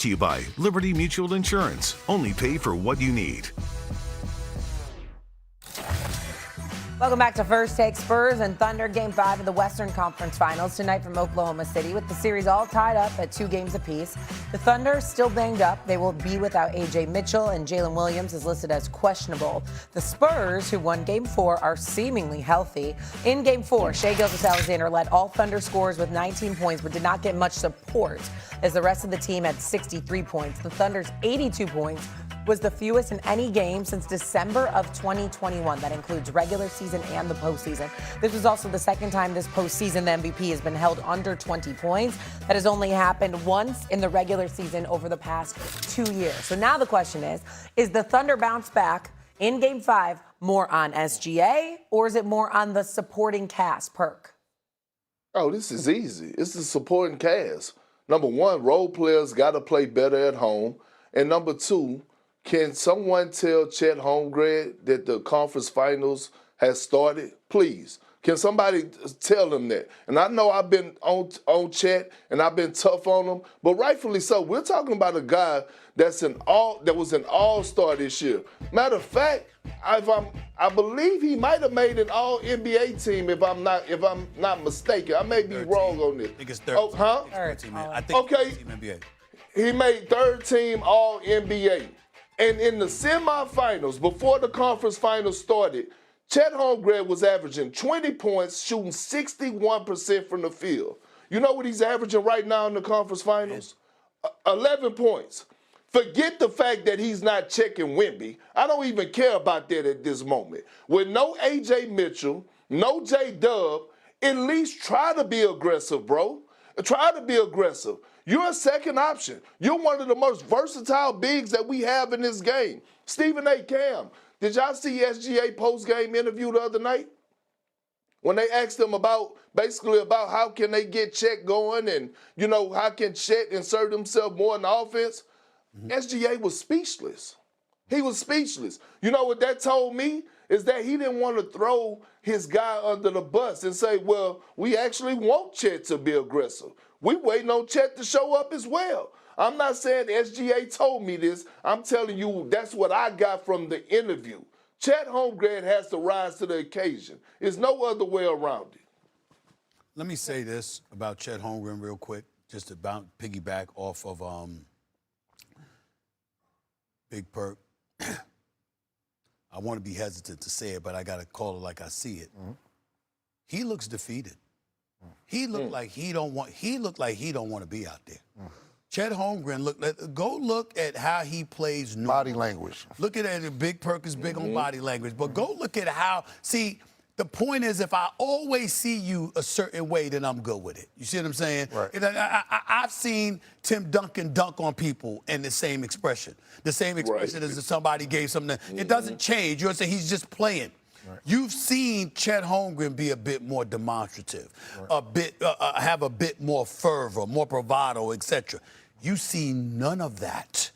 To you by Liberty Mutual Insurance. Only pay for what you need. Welcome back to First Take. Spurs and Thunder Game 5 of the Western Conference Finals tonight from Oklahoma City, with the series all tied up at 2 games apiece. The Thunder still banged up. They will be without A.J. Mitchell, and Jalen Williams is listed as questionable. The Spurs, who won Game 4, are seemingly healthy. In Game 4, Shai Gilgeous-Alexander led all Thunder scorers with 19 points, but did not get much support as the rest of the team had 63 points. The Thunder's 82 points was the fewest in any game since December of 2021. That includes regular season and the postseason. This was also the second time this postseason the MVP has been held under 20 points. That has only happened once in the regular season over the past 2 years. So now the question is the Thunder bounce back in Game 5 more on SGA, or is it more on the supporting cast, Perk? Oh, this is easy. It's the supporting cast. Number one, role players got to play better at home. And number two, can someone tell Chet Holmgren that the conference finals has started? Please. Can somebody tell him that? And I know I've been on Chet and I've been tough on him, but rightfully so. We're talking about a guy that was an all-star this year. Matter of fact, I believe he might have made an all-NBA team if I'm not mistaken. I may be wrong on this. I think it's third. Oh, huh? Third team. I think okay. it's team NBA. He made third team all-NBA. And in the semifinals, before the conference finals started, Chet Holmgren was averaging 20 points, shooting 61% from the field. You know what he's averaging right now in the conference finals? 11 points. Forget the fact that he's not checking Wemby. I don't even care about that at this moment. With no A.J. Mitchell, no J-Dub, at least try to be aggressive, bro. Try to be aggressive. You're a second option. You're one of the most versatile bigs that we have in this game. Stephen A. Cam, did y'all see SGA post-game interview the other night? When they asked him about how can they get Chet going and, how can Chet insert himself more in the offense? SGA was speechless. He was speechless. You know what that told me? Is that he didn't want to throw his guy under the bus and say, well, we actually want Chet to be aggressive. We waiting on Chet to show up as well. I'm not saying SGA told me this. I'm telling you that's what I got from the interview. Chet Holmgren has to rise to the occasion. There's no other way around it. Let me say this about Chet Holmgren real quick, just to piggyback off of Big Perk. I want to be hesitant to say it, but I got to call it like I see it. Mm-hmm. He looks defeated. He looked like he don't want to be out there. Chet Holmgren, go look at how he plays. Body language. Look at it. Big Perk is big on body language, but go look at how. See, the point is, if I always see you a certain way, then I'm good with it. You see what I'm saying? Right. I've seen Tim Duncan dunk on people in the same expression. The same expression as if somebody gave something. It doesn't change. You're saying he's just playing. Right. You've seen Chet Holmgren be a bit more demonstrative, have a bit more fervor, more bravado, etc. You see none of that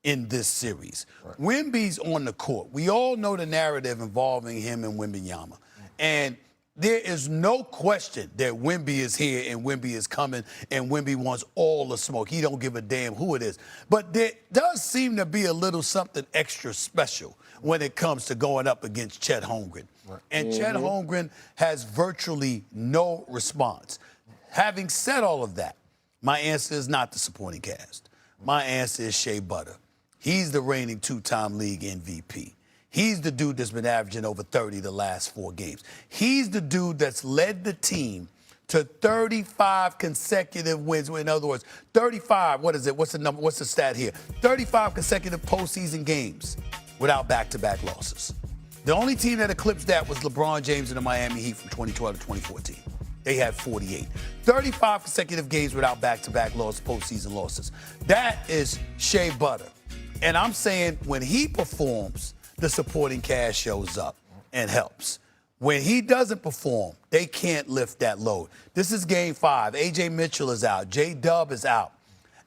in this series. Right. Wemby's on the court. We all know the narrative involving him and Wembanyama. And there is no question that Wemby is here and Wemby is coming and Wemby wants all the smoke. He don't give a damn who it is. But there does seem to be a little something extra special when it comes to going up against Chet Holmgren. Right. And Chet Holmgren has virtually no response. Having said all of that, my answer is not the supporting cast. My answer is Shea Butter. He's the reigning two-time league MVP. He's the dude that's been averaging over 30 the last 4 games. He's the dude that's led the team to 35 consecutive wins. In other words, 35, what is it? What's the number? What's the stat here? 35 consecutive postseason games without back-to-back losses. The only team that eclipsed that was LeBron James and the Miami Heat from 2012 to 2014. They had 48. 35 consecutive games without back-to-back postseason losses. That is Shea Butter. And I'm saying when he performs, the supporting cast shows up and helps. When he doesn't perform, they can't lift that load. This is Game 5. A.J. Mitchell is out. J-Dub is out.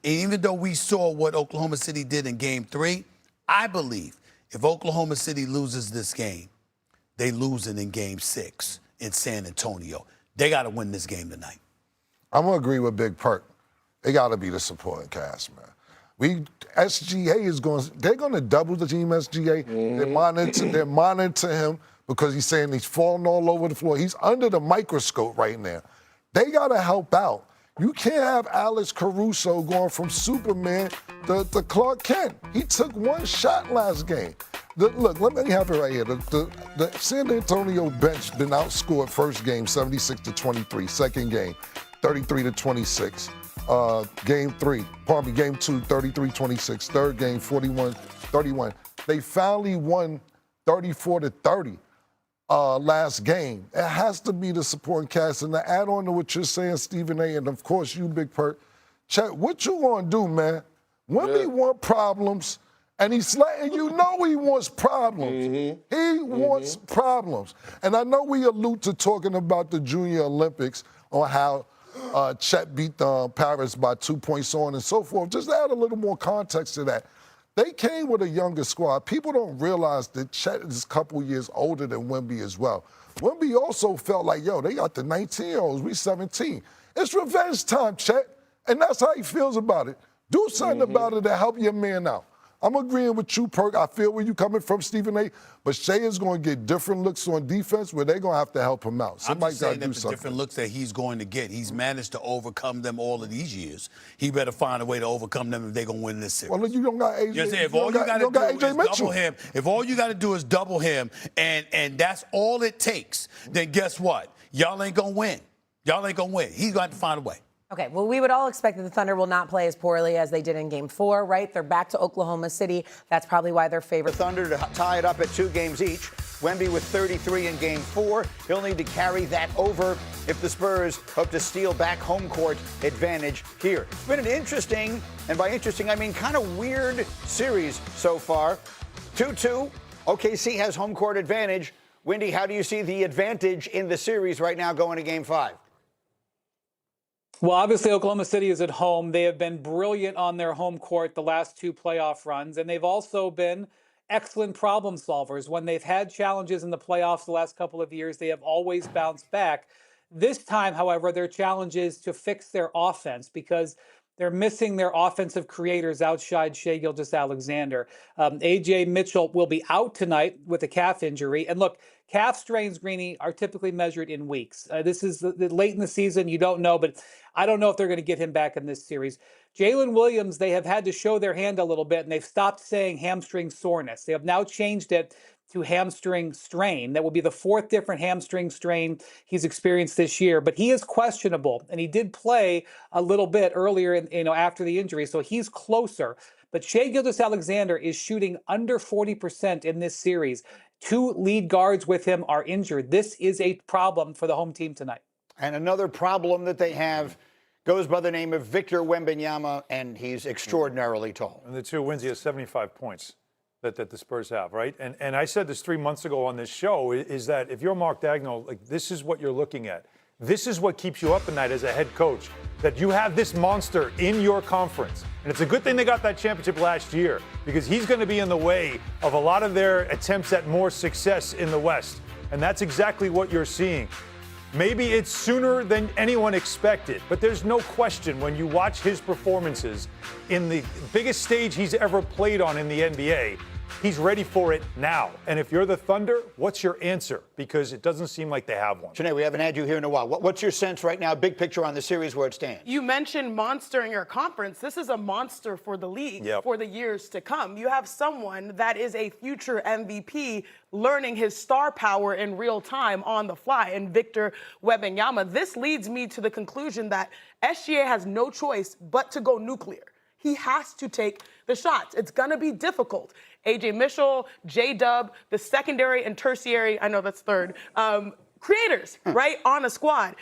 And even though we saw what Oklahoma City did in Game 3, I believe if Oklahoma City loses this game, they lose it in Game 6 in San Antonio. They got to win this game tonight. I'm going to agree with Big Perk. It got to be the supporting cast, man. SGA is they're going to double the team SGA. They're monitoring him because he's saying he's falling all over the floor. He's under the microscope right now. They got to help out. You can't have Alex Caruso going from Superman to Clark Kent. He took one shot last game. Look, let me have it right here. The San Antonio bench been outscored first game 76-23, second game 33-26. Game 3, game 2, 33-26, third game 41-31. They finally won 34-30 last game. It has to be the supporting cast. And to add on to what you're saying, Stephen A., and of course you, Big Perk, Chet, what you gonna do, man? Wemby want problems, and he's letting you know he wants problems. He wants problems. And I know we allude to talking about the Junior Olympics on how Chet beat Paris by 2 points, so on and so forth. Just add a little more context to that. They came with a younger squad. People don't realize that Chet is a couple years older than Wemby as well. Wemby also felt like, yo, they got the 19-year-olds, we 17. It's revenge time, Chet, and that's how he feels about it. Do something about it to help your man out. I'm agreeing with you, Perk. I feel where you're coming from, Stephen A. But Shea is going to get different looks on defense where they're going to have to help him out. Somebody got to do something. Different looks that he's going to get. He's managed to overcome them all of these years. He better find a way to overcome them if they're going to win this series. Well, look, you don't got AJ. Yes, if all you got to do is double him, if all you got to do is double him, and that's all it takes, then guess what? Y'all ain't going to win. Y'all ain't going to win. He's going to have to find a way. Okay, well, we would all expect that the Thunder will not play as poorly as they did in Game 4, right? They're back to Oklahoma City. That's probably why they're favored. The Thunder to tie it up at 2 games each. Wemby with 33 in Game 4. He'll need to carry that over if the Spurs hope to steal back home court advantage here. It's been an interesting, and by interesting, I mean kind of weird series so far. 2-2. OKC has home court advantage. Wendy, how do you see the advantage in the series right now going to Game 5? Well, obviously, Oklahoma City is at home. They have been brilliant on their home court the last 2 playoff runs, and they've also been excellent problem solvers. When they've had challenges in the playoffs the last couple of years, they have always bounced back. This time, however, their challenge is to fix their offense because they're missing their offensive creators outside Shai Gilgeous-Alexander. A.J. Mitchell will be out tonight with a calf injury. And look, calf strains, Greeny, are typically measured in weeks. This is late in the season. You don't know, but I don't know if they're going to get him back in this series. Jalen Williams, they have had to show their hand a little bit, and they've stopped saying hamstring soreness. They have now changed it to hamstring strain. That will be the 4th different hamstring strain he's experienced this year. But he is questionable, and he did play a little bit earlier, after the injury, so he's closer. But Shai Gilgeous-Alexander is shooting under 40% in this series. 2 lead guards with him are injured. This is a problem for the home team tonight. And another problem that they have goes by the name of Victor Wembanyama, and he's extraordinarily tall. And the 2 wins, he has 75 points that the Spurs have, right? And I said this 3 months ago on this show, is that if you're Mark Daigneault, like, this is what you're looking at. This is what keeps you up at night as a head coach, that you have this monster in your conference. And it's a good thing they got that championship last year because he's going to be in the way of a lot of their attempts at more success in the West. And that's exactly what you're seeing. Maybe it's sooner than anyone expected, but there's no question when you watch his performances in the biggest stage he's ever played on in the NBA, he's ready for it now. And if you're the Thunder, what's your answer? Because it doesn't seem like they have one. Janae, we haven't had you here in a while. What's your sense right now, big picture on the series where it stands? You mentioned monster in your conference. This is a monster for the league for the years to come. You have someone that is a future MVP learning his star power in real time on the fly in Victor Wembanyama. This leads me to the conclusion that SGA has no choice but to go nuclear. He has to take the shots. It's going to be difficult. A.J. Mitchell, J-Dub, the secondary and tertiary, I know that's third, creators, right, on a squad.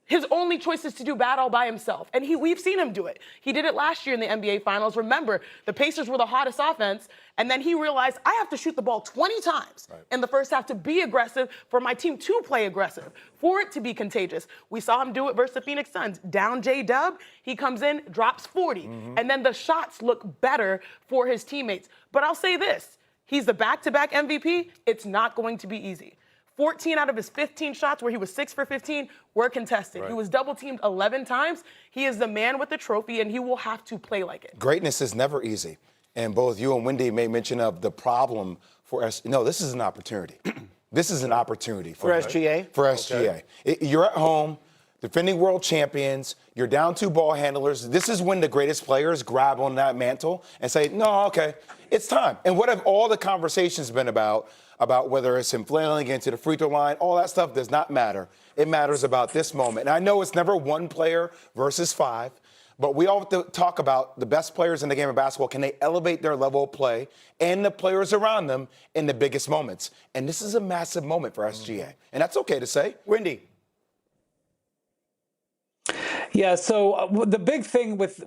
His only choice is to do bad all by himself. And we've seen him do it. He did it last year in the NBA Finals. Remember, the Pacers were the hottest offense, and then he realized, I have to shoot the ball 20 times in the first half to be aggressive, for my team to play aggressive, for it to be contagious. We saw him do it versus the Phoenix Suns. Down J-Dub, he comes in, drops 40. And then the shots look better for his teammates. But I'll say this, he's the back-to-back MVP. It's not going to be easy. 14 out of his 15 shots, where he was 6 for 15, were contested. He was double teamed 11 times. He is the man with the trophy, and he will have to play like it. Greatness is never easy. And both you and Wendy made mention of the problem for us. No, this is an opportunity. This is an opportunity For SGA? For SGA. You're at home, defending world champions. You're down 2 ball handlers. This is when the greatest players grab on that mantle and say, no, okay, it's time. And what have all the conversations been about whether it's him flailing into the free throw line? All that stuff does not matter. It matters about this moment. And I know it's never one player versus 5. But we all have to talk about the best players in the game of basketball. Can they elevate their level of play and the players around them in the biggest moments? And this is a massive moment for SGA. And that's okay to say. Wendy. Yeah, so the big thing with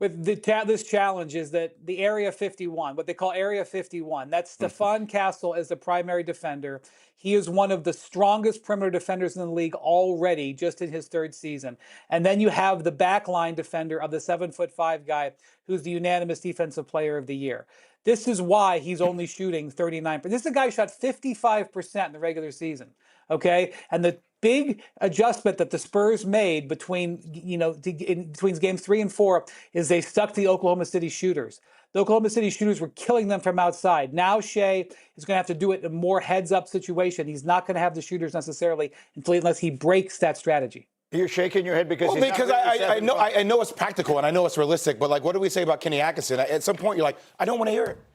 this challenge is that the Area 51, what they call Area 51, that's Stefan Castle as the primary defender. He is one of the strongest perimeter defenders in the league already, just in his 3rd season. And then you have the backline defender of the 7'5" guy who's the unanimous defensive player of the year. This is why he's only shooting 39%. This is a guy who shot 55% in the regular season, okay? And the big adjustment that the Spurs made between games 3 and 4 is they stuck the Oklahoma City shooters. The Oklahoma City shooters were killing them from outside. Now Shea is going to have to do it in a more heads-up situation. He's not going to have the shooters necessarily unless he breaks that strategy. You're shaking your head because I know it's practical and I know it's realistic, but like, what do we say about Kenny Atkinson? At some point, you're like, I don't want to hear it.